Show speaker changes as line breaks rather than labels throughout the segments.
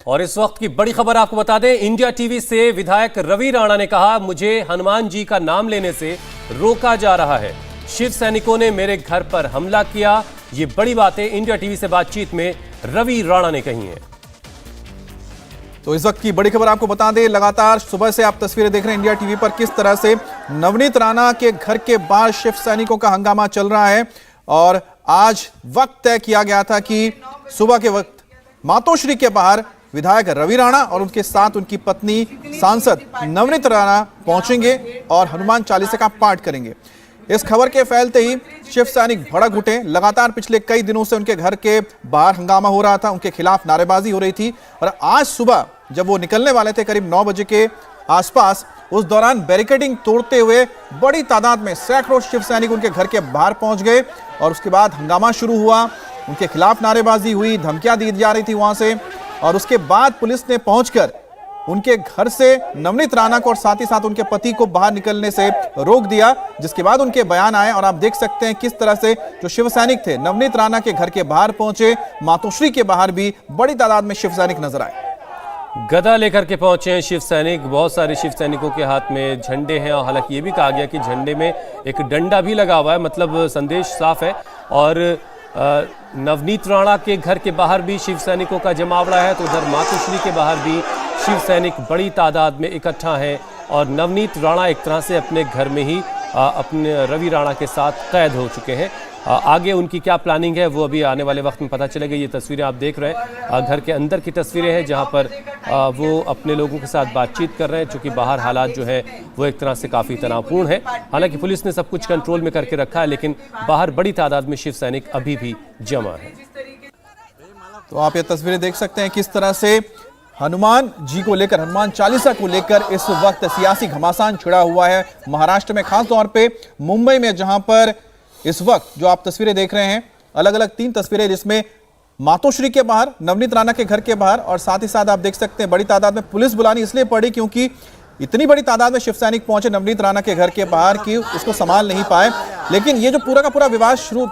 और इस वक्त की बड़ी खबर आपको बता दें, इंडिया टीवी से विधायक रवि राणा ने कहा, मुझे हनुमान जी का नाम लेने से रोका जा रहा है। शिव सैनिकों ने मेरे घर पर हमला किया। ये बड़ी बातें इंडिया टीवी से बातचीत में रवि राणा ने कही हैं।
तो इस वक्त की बड़ी खबर आपको बता दें, लगातार सुबह से आप तस्वीरें देख रहे हैं इंडिया टीवी पर, किस तरह से नवनीत राणा के घर के बाहर शिव सैनिकों का हंगामा चल रहा है। और आज वक्त तय किया गया था कि सुबह के वक्त मातोश्री के बाहर विधायक रवि राणा और उनके साथ उनकी पत्नी सांसद नवनीत राणा पहुंचेंगे और हनुमान चालीसा का पाठ करेंगे। इस खबर के फैलते ही शिव सैनिक भड़क उठे। लगातार पिछले कई दिनों से उनके घर के बाहर हंगामा हो रहा था, उनके खिलाफ नारेबाजी हो रही थी। और आज सुबह जब वो निकलने वाले थे करीब 9 बजे के आसपास, उस दौरान बैरिकेडिंग तोड़ते हुए बड़ी तादाद में सैकड़ों शिव सैनिक उनके घर के बाहर पहुंच गए और उसके बाद हंगामा शुरू हुआ। उनके खिलाफ नारेबाजी हुई, धमकियां दी जा रही थी वहां से। और उसके बाद पुलिस ने पहुंचकर उनके घर से नवनीत राणा को और साथ ही साथ उनके पति को बाहर निकलने से रोक दिया, जिसके बाद उनके बयान आए। और आप देख सकते हैं किस तरह से जो शिव सैनिक थे नवनीत राणा के घर के बाहर पहुंचे। मातोश्री के बाहर भी बड़ी तादाद में शिव सैनिक नजर आए।
गदा लेकर के पहुंचे हैं शिव सैनिक। बहुत सारे शिव सैनिकों के हाथ में झंडे हैं और हालांकि ये भी कहा गया कि झंडे में एक डंडा भी लगा हुआ है, मतलब संदेश साफ है। और नवनीत राणा के घर के बाहर भी शिव सैनिकों का जमावड़ा है, तो उधर मातोश्री के बाहर भी शिव सैनिक बड़ी तादाद में इकट्ठा हैं। और नवनीत राणा एक तरह से अपने घर में ही अपने रवि राणा के साथ कैद हो चुके हैं। आगे उनकी क्या प्लानिंग है वो अभी आने वाले वक्त में पता चलेगा। ये तस्वीरें आप देख रहे हैं घर के अंदर की तस्वीरें हैं, जहां पर वो अपने लोगों के साथ बातचीत कर रहे हैं, क्योंकि बाहर हालात जो है वो एक तरह से काफ़ी तनावपूर्ण है। हालांकि पुलिस ने सब कुछ कंट्रोल में करके रखा है, लेकिन बाहर बड़ी तादाद में शिव सैनिक अभी भी जमा है।
तो आप ये तस्वीरें देख सकते हैं किस तरह से हनुमान जी को लेकर, हनुमान चालीसा को लेकर इस वक्त सियासी घमासान छिड़ा हुआ है महाराष्ट्र में, खास तौर पे मुंबई में, जहां पर इस वक्त जो आप तस्वीरें देख रहे हैं, अलग अलग 3 तस्वीरें, जिसमें मातोश्री के बाहर, नवनीत राणा के घर के बाहर, और साथ ही साथ आप देख सकते हैं बड़ी तादाद में पुलिस बुलानी इसलिए पड़ी क्योंकि इतनी बड़ी तादाद में शिव सैनिक पहुंचे नवनीत राणा के घर के बाहर कि उसको संभाल नहीं पाए। लेकिन ये जो पूरा का पूरा विवाद शुरू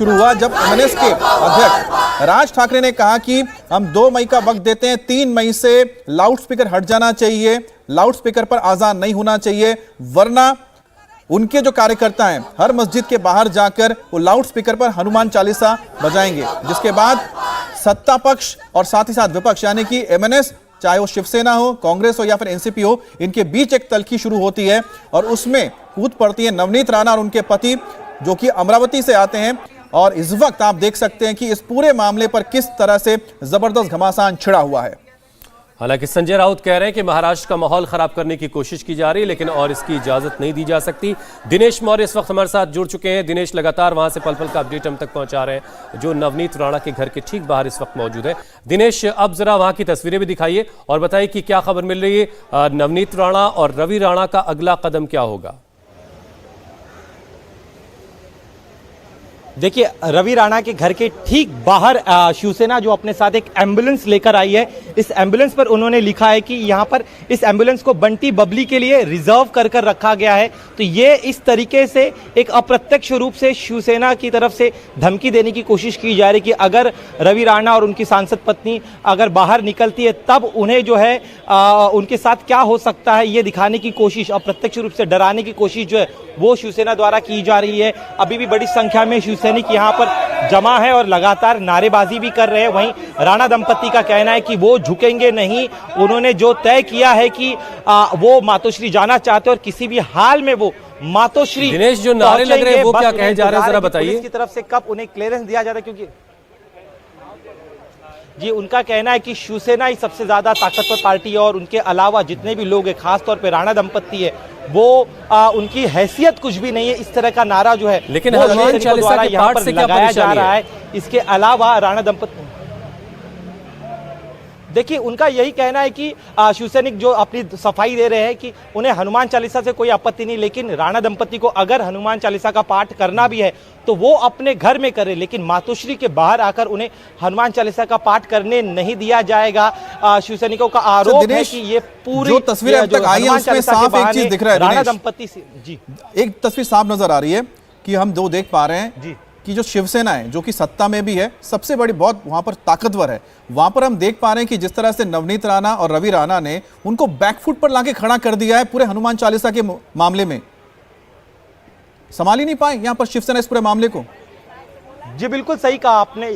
हुआ जब एमएनएस के अध्यक्ष राज ठाकरे ने कहा कि हम 2 मई का वक्त देते हैं, 3 मई से लाउडस्पीकर हट जाना चाहिए, लाउडस्पीकर पर आजान नहीं होना चाहिए, वरना उनके जो कार्यकर्ता हैं हर मस्जिद के बाहर जाकर वो लाउडस्पीकर पर हनुमान चालीसा बजाएंगे। जिसके बाद सत्ता पक्ष और साथ ही साथ विपक्ष यानी कि एमएनएस, चाहे वो शिवसेना हो, कांग्रेस हो या फिर एनसीपी हो, इनके बीच एक तल्खी शुरू होती है और उसमें कूद पड़ती है नवनीत राणा और उनके पति, जो कि अमरावती से आते हैं। और इस वक्त आप देख सकते हैं कि इस पूरे मामले पर किस तरह से जबरदस्त घमासान छिड़ा हुआ है।
हालांकि संजय राउत कह रहे हैं कि महाराष्ट्र का माहौल खराब करने की कोशिश की जा रही है, लेकिन और इसकी इजाजत नहीं दी जा सकती। दिनेश मौर्य इस वक्त हमारे साथ जुड़ चुके हैं। दिनेश, लगातार वहां से पल पल का अपडेट हम तक पहुंचा रहे हैं, जो नवनीत राणा के घर के ठीक बाहर इस वक्त मौजूद है। दिनेश, अब जरा वहां की तस्वीरें भी दिखाइए और बताइए कि क्या खबर मिल रही है, नवनीत राणा और रवि राणा का अगला कदम क्या होगा?
देखिए, रवि राणा के घर के ठीक बाहर शिवसेना जो अपने साथ एक एम्बुलेंस लेकर आई है, इस एम्बुलेंस पर उन्होंने लिखा है कि यहाँ पर इस एम्बुलेंस को बंटी बबली के लिए रिजर्व कर रखा गया है। तो ये इस तरीके से एक अप्रत्यक्ष रूप से शिवसेना की तरफ से धमकी देने की कोशिश की जा रही कि अगर रवि राणा और उनकी सांसद पत्नी अगर बाहर निकलती है तब उन्हें जो है उनके साथ क्या हो सकता है, ये दिखाने की कोशिश, अप्रत्यक्ष रूप से डराने की कोशिश जो है वो शिवसेना द्वारा की जा रही है। अभी भी बड़ी संख्या में शिवसैनिक यहाँ पर जमा है और लगातार नारेबाजी भी कर रहे हैं। वहीं राणा दंपति का कहना है कि वो झुकेंगे नहीं, उन्होंने जो तय किया है कि वो मातोश्री जाना चाहते हैं और किसी भी हाल में वो मातोश्री।
दिनेश, जो नारे लग रहे हैं वो क्या कहे जा रहे हैं, जरा बताइए।
पुलिस की तरफ से कब उन्हें क्लियरेंस दिया जा रहा है, क्योंकि जी उनका कहना है कि शिवसेना ही सबसे ज्यादा ताकतवर पार्टी है और उनके अलावा जितने भी लोग हैं, खासतौर पे राणा दंपति है, वो उनकी हैसियत कुछ भी नहीं है, इस तरह का नारा जो है
लेकिन हनुमान चालीसा के पाठ से क्या
लगाया जा रहा है। इसके अलावा राणा दंपति, देखिए उनका यही कहना है कि शिवसैनिक जो अपनी सफाई दे रहे हैं कि उन्हें हनुमान चालीसा से कोई आपत्ति नहीं, लेकिन राणा दंपति को अगर हनुमान चालीसा का पाठ करना भी है तो वो अपने घर में करे, लेकिन मातोश्री के बाहर आकर उन्हें हनुमान चालीसा का पाठ करने नहीं दिया जाएगा। शिवसैनिकों का आरोप है कि ये पूरी
जो तस्वीरें अब तक आई है उसमें साफ एक चीज दिख रहा है,
राणा दंपति से जी
एक तस्वीर साफ नजर आ रही है कि हम दो देख पा रहे हैं कि जो शिवसेना है जो कि सत्ता में भी है, सबसे बड़ी बहुत वहां पर ताकतवर है, वहां पर हम देख पा रहे हैं कि जिस तरह से नवनीत राणा और रवि राणा ने उनको बैकफुट पर लाके खड़ा कर दिया है पूरे हनुमान चालीसा के मामले में। संभाल ही नहीं पाए यहां पर शिवसेना इस पूरे मामले को।
जी बिल्कुल सही कहा आपने,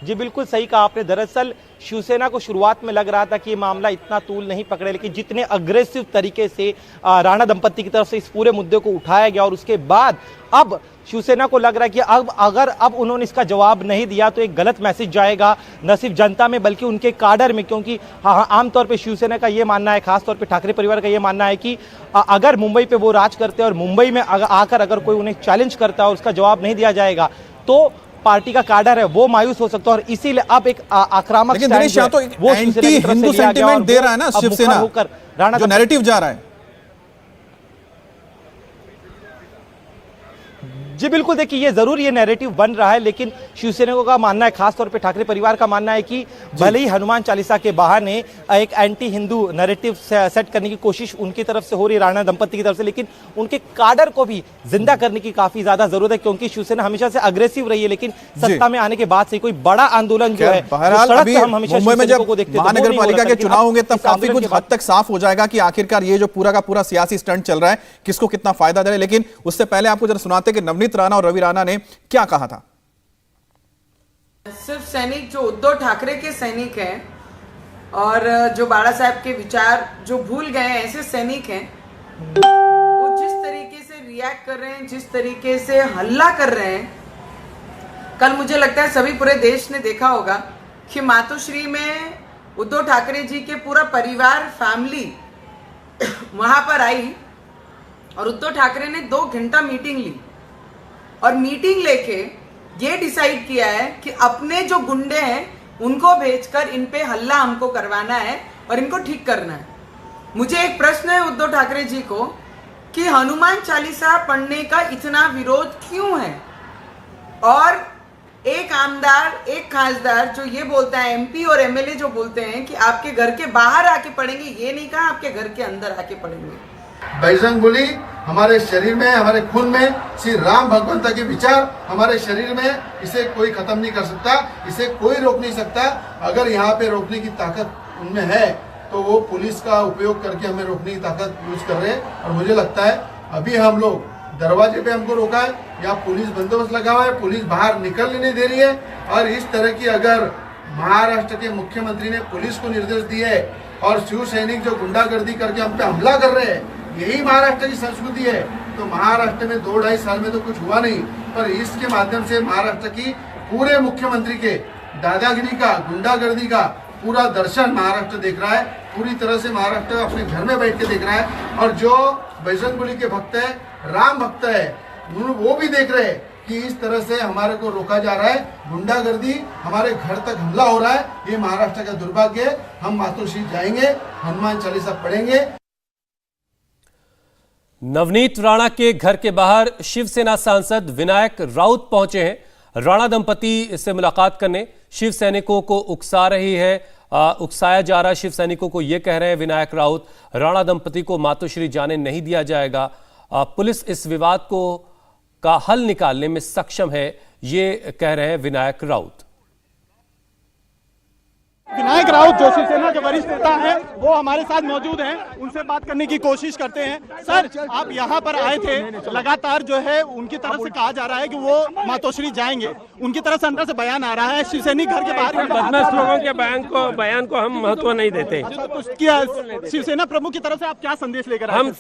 जी बिल्कुल सही कहा आपने। दरअसल शिवसेना को शुरुआत में लग रहा था कि ये मामला इतना तूल नहीं पकड़े, लेकिन जितने अग्रेसिव तरीके से राणा दंपति की तरफ से इस पूरे मुद्दे को उठाया गया और उसके बाद अब शिवसेना को लग रहा है कि अब उन्होंने इसका जवाब नहीं दिया तो एक गलत मैसेज जाएगा न सिर्फ जनता में बल्कि उनके काडर में, क्योंकि आमतौर पे शिवसेना का ये मानना है, खासतौर पे ठाकरे परिवार का ये मानना है कि अगर मुंबई पे वो राज करते हैं और मुंबई में आकर अगर कोई उन्हें चैलेंज करता है और उसका जवाब नहीं दिया जाएगा तो पार्टी का काडर है वो मायूस हो सकता है। और इसीलिए अब एक आक्रामक
लेकिन दिनेश यहाँ तो एंटी हिंदू सेंटिमेंट दे रहा है ना शिवसेना, जो नैरेटिव जा रहा है।
जी बिल्कुल, देखिए ये जरूर ये नैरेटिव बन रहा है, लेकिन शिवसेना का मानना है, खासतौर पे ठाकरे परिवार का मानना है कि भले ही हनुमान चालीसा के बहाने एक एंटी हिंदू नैरेटिव सेट करने की कोशिश उनकी तरफ से हो रही है, राणा दंपति की तरफ से, लेकिन उनके काडर को भी जिंदा करने की काफी ज्यादा जरूरत है, क्योंकि शिवसेना हमेशा से अग्रेसिव रही है, लेकिन सत्ता में आने के बाद से कोई बड़ा आंदोलन जो है
मुंबई में जब महानगर पालिका के चुनाव होंगे तब काफी कुछ हद तक साफ हो जाएगा कि आखिरकार ये जो पूरा का पूरा सियासी स्टंट चल रहा है किसको कितना फायदा दे रहा है। लेकिन उससे पहले आपको जरा सुनाते कि नवनीत राणा और रवि राणा ने क्या कहा था।
सिर्फ सैनिक जो उद्धव ठाकरे के सैनिक हैं और जो बाला साहब के विचार जो भूल गए हैं, ऐसे सैनिक हैं, वो जिस तरीके से रिएक्ट कर रहे हैं, जिस तरीके से हल्ला कर रहे हैं, कल मुझे लगता है सभी पूरे देश ने देखा होगा कि मातोश्री में उद्धव ठाकरे जी के पूरा परिवार फैमिली वहां पर आई और उद्धव ठाकरे ने 2 घंटा मीटिंग ली और मीटिंग लेके ये डिसाइड किया है कि अपने जो गुंडे हैं उनको भेजकर इन पे हल्ला हमको करवाना है और इनको ठीक करना है। मुझे एक प्रश्न है उद्धव ठाकरे जी को कि हनुमान चालीसा पढ़ने का इतना विरोध क्यों है? और एक आमदार, एक खासदार जो ये बोलता है, एमपी और एमएलए जो बोलते हैं कि आपके घर के बाहर आके पढ़ेंगे, ये नहीं कहा आपके घर के अंदर आके पढ़ेंगे।
बजरंगबली हमारे शरीर में, हमारे खून में, श्री राम भगवंत के विचार हमारे शरीर में, इसे कोई खत्म नहीं कर सकता, इसे कोई रोक नहीं सकता। अगर यहाँ पे रोकने की ताकत उनमें है तो वो पुलिस का उपयोग करके हमें रोकने की ताकत यूज कर रहे हैं। और मुझे लगता है अभी हम लोग दरवाजे पे हमको रोका है, यहाँ पुलिस बंदोबस्त लगा हुआ है, पुलिस बाहर निकलने नहीं दे रही है। और इस तरह की अगर महाराष्ट्र के मुख्यमंत्री ने पुलिस को निर्देश दिए और शिव सैनिक जो गुंडागर्दी करके हम पे हमला कर रहे हैं, यही महाराष्ट्र की संस्कृति है, तो महाराष्ट्र में 2-2.5 साल में तो कुछ हुआ नहीं, पर इसके माध्यम से महाराष्ट्र की पूरे मुख्यमंत्री के दादागिरी का, गुंडागर्दी का पूरा दर्शन महाराष्ट्र देख रहा है। पूरी तरह से महाराष्ट्र अपने घर में बैठ के देख रहा है। और जो बजरंगबली के भक्त है, राम भक्त है, वो भी देख रहे हैं कि इस तरह से हमारे को रोका जा रहा है, गुंडागर्दी, हमारे घर तक हमला हो रहा है। ये महाराष्ट्र का दुर्भाग्य है। हम मातोश्री जाएंगे, हनुमान चालीसा पढ़ेंगे।
नवनीत राणा के घर के बाहर शिवसेना सांसद विनायक राउत पहुंचे हैं। राणा दंपति से मुलाकात करने शिव सैनिकों को उकसा रही है, उकसाया जा रहा है। शिव सैनिकों को यह कह रहे हैं विनायक राउत, राणा दंपति को मातोश्री जाने नहीं दिया जाएगा। पुलिस इस विवाद का हल निकालने में सक्षम है, ये कह रहे हैं विनायक राउत।
विनायक राउत जो शिवसेना के वरिष्ठ नेता हैं वो हमारे साथ मौजूद हैं, उनसे बात करने की कोशिश करते हैं। सर, आप यहाँ पर आए थे, लगातार जो है उनकी तरफ से कहा जा रहा है कि वो मातोश्री जाएंगे, उनकी तरफ से अंदर से बयान आ रहा है शिवसैनिक घर के बाहर।
बदमाश लोगों के बयान को हम महत्व नहीं देते।
तो क्या शिवसेना प्रमुख की तरफ से आप क्या संदेश लेकर आए?
हम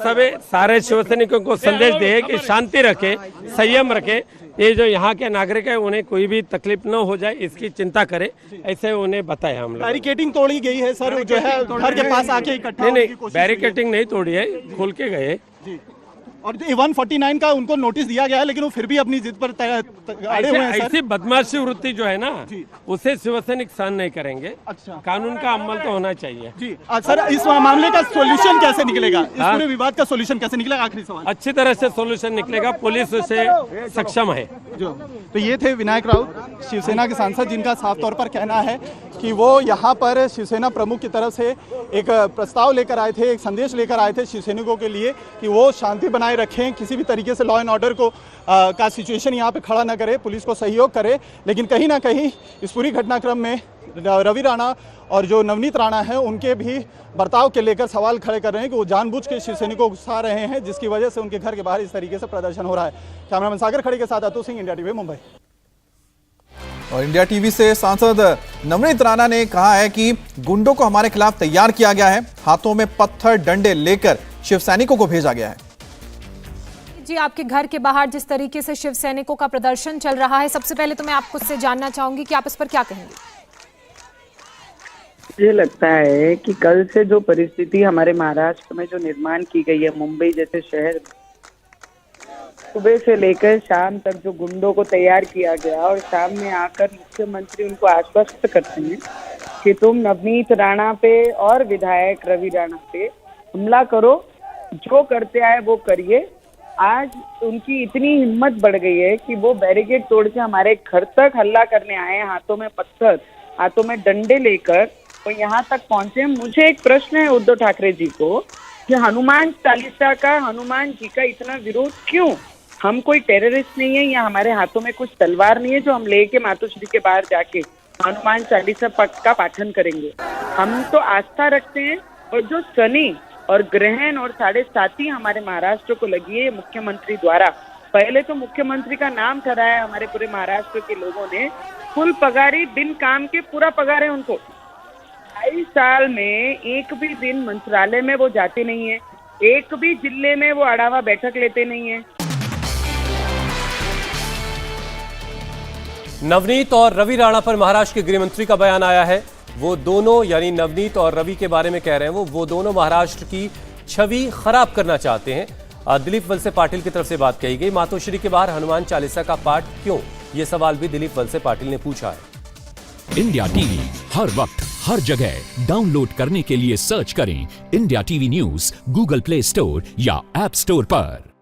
सारे शिवसैनिकों को संदेश दे कि शांति रखे, संयम रखे, ये जो यहाँ के नागरिक है उन्हें कोई भी तकलीफ न हो जाए इसकी चिंता करे, ऐसे उन्हें बताया हम लोग।
बैरिकेडिंग तोड़ी गई है सर, जो है घर के पास आके इकट्ठा
नहीं, बैरिकेडिंग नहीं तोड़ी है, खोल के गए।
और 149 का उनको नोटिस दिया गया है, लेकिन वो फिर भी अपनी जिद पर अड़े हुए हैं सर।
ऐसी बदमाशी वृत्ति जो है ना, उसे शिवसैनिक सहन नहीं करेंगे।
अच्छा,
कानून का अमल तो होना चाहिए।
जी सर, इस मामले का सॉल्यूशन कैसे निकलेगा? इस पूरे विवाद का सॉल्यूशन कैसे निकलेगा? आखिरी सवाल।
अच्छी तरह से सॉल्यूशन निकलेगा, पुलिस उसे सक्षम है।
जो तो ये थे विनायक राउत, शिवसेना के सांसद, जिनका साफ तौर पर कहना है कि वो यहाँ पर शिवसेना प्रमुख की तरफ से एक प्रस्ताव लेकर आए थे, एक संदेश लेकर आए थे शिवसैनिकों के लिए कि वो शांति बनाए रखें, किसी भी तरीके से लॉ एंड ऑर्डर को का सिचुएशन यहाँ पे खड़ा ना करे, पुलिस को सहयोग करे। लेकिन कहीं ना कहीं इस पूरी घटनाक्रम में रवि राणा और जो नवनीत राणा हैं उनके भी बर्ताव के लेकर सवाल खड़े कर रहे हैं कि वो जानबूझ के शिवसैनिकों को उकसा रहे हैं, जिसकी वजह से उनके घर के बाहर इस तरीके से प्रदर्शन हो रहा है। कैमरामैन सागर खड़े के साथ अतुल सिंह, इंडिया टीवी, मुंबई।
और इंडिया टीवी से सांसद नवनीत राणा ने कहा है कि गुंडों को हमारे खिलाफ तैयार किया गया है, हाथों में पत्थर डंडे लेकर शिव सैनिकों को भेजा गया है।
जी, आपके घर के बाहर जिस तरीके से शिव सैनिकों का प्रदर्शन चल रहा है, सबसे पहले तो मैं आपको से जानना चाहूंगी कि आप इस पर क्या कहेंगे।
मुझे लगता है कि कल से जो परिस्थिति हमारे महाराष्ट्र में जो निर्माण की गई है, मुंबई जैसे शहर, सुबह से लेकर शाम तक जो गुंडों को तैयार किया गया और शाम में आकर मुख्यमंत्री उनको आश्वस्त करते हैं कि तुम नवनीत राणा पे और विधायक रवि राणा पे हमला करो, जो करते आए वो करिए। आज उनकी इतनी हिम्मत बढ़ गई है कि वो बैरिकेड तोड़ के हमारे घर तक हल्ला करने आए, हाथों में पत्थर, हाथों में डंडे लेकर और यहाँ तक पहुंचे। मुझे एक प्रश्न है उद्धव ठाकरे जी को कि हनुमान चालीसा का, हनुमान जी का इतना विरोध क्यों? हम कोई टेररिस्ट नहीं है या हमारे हाथों में कुछ तलवार नहीं है जो हम लेके मातोश्री के बाहर जाके हनुमान चालीसा का पाठन करेंगे। हम तो आस्था रखते हैं और जो शनि और ग्रहण और 7.5 हमारे महाराष्ट्र को लगी है मुख्यमंत्री द्वारा। पहले तो मुख्यमंत्री का नाम ठहराया हमारे पूरे महाराष्ट्र के लोगों ने, फुल पगारी, बिन काम के पूरा पगार है उनको। 2.5 साल में एक भी दिन मंत्रालय में वो जाते नहीं है, एक भी जिले में वो अड़ावा बैठक लेते नहीं है।
नवनीत और रवि राणा पर महाराष्ट्र के गृह मंत्री का बयान आया है। वो दोनों, यानी नवनीत और रवि के बारे में कह रहे हैं वो दोनों महाराष्ट्र की छवि खराब करना चाहते हैं। दिलीप वलसे पाटिल की तरफ से बात कही गई। मातोश्री के बाहर हनुमान चालीसा का पाठ क्यों, ये सवाल भी दिलीप वलसे पाटिल ने पूछा है।
इंडिया टीवी हर वक्त हर जगह डाउनलोड करने के लिए सर्च करें India TV news Google play store या ऐप स्टोर पर।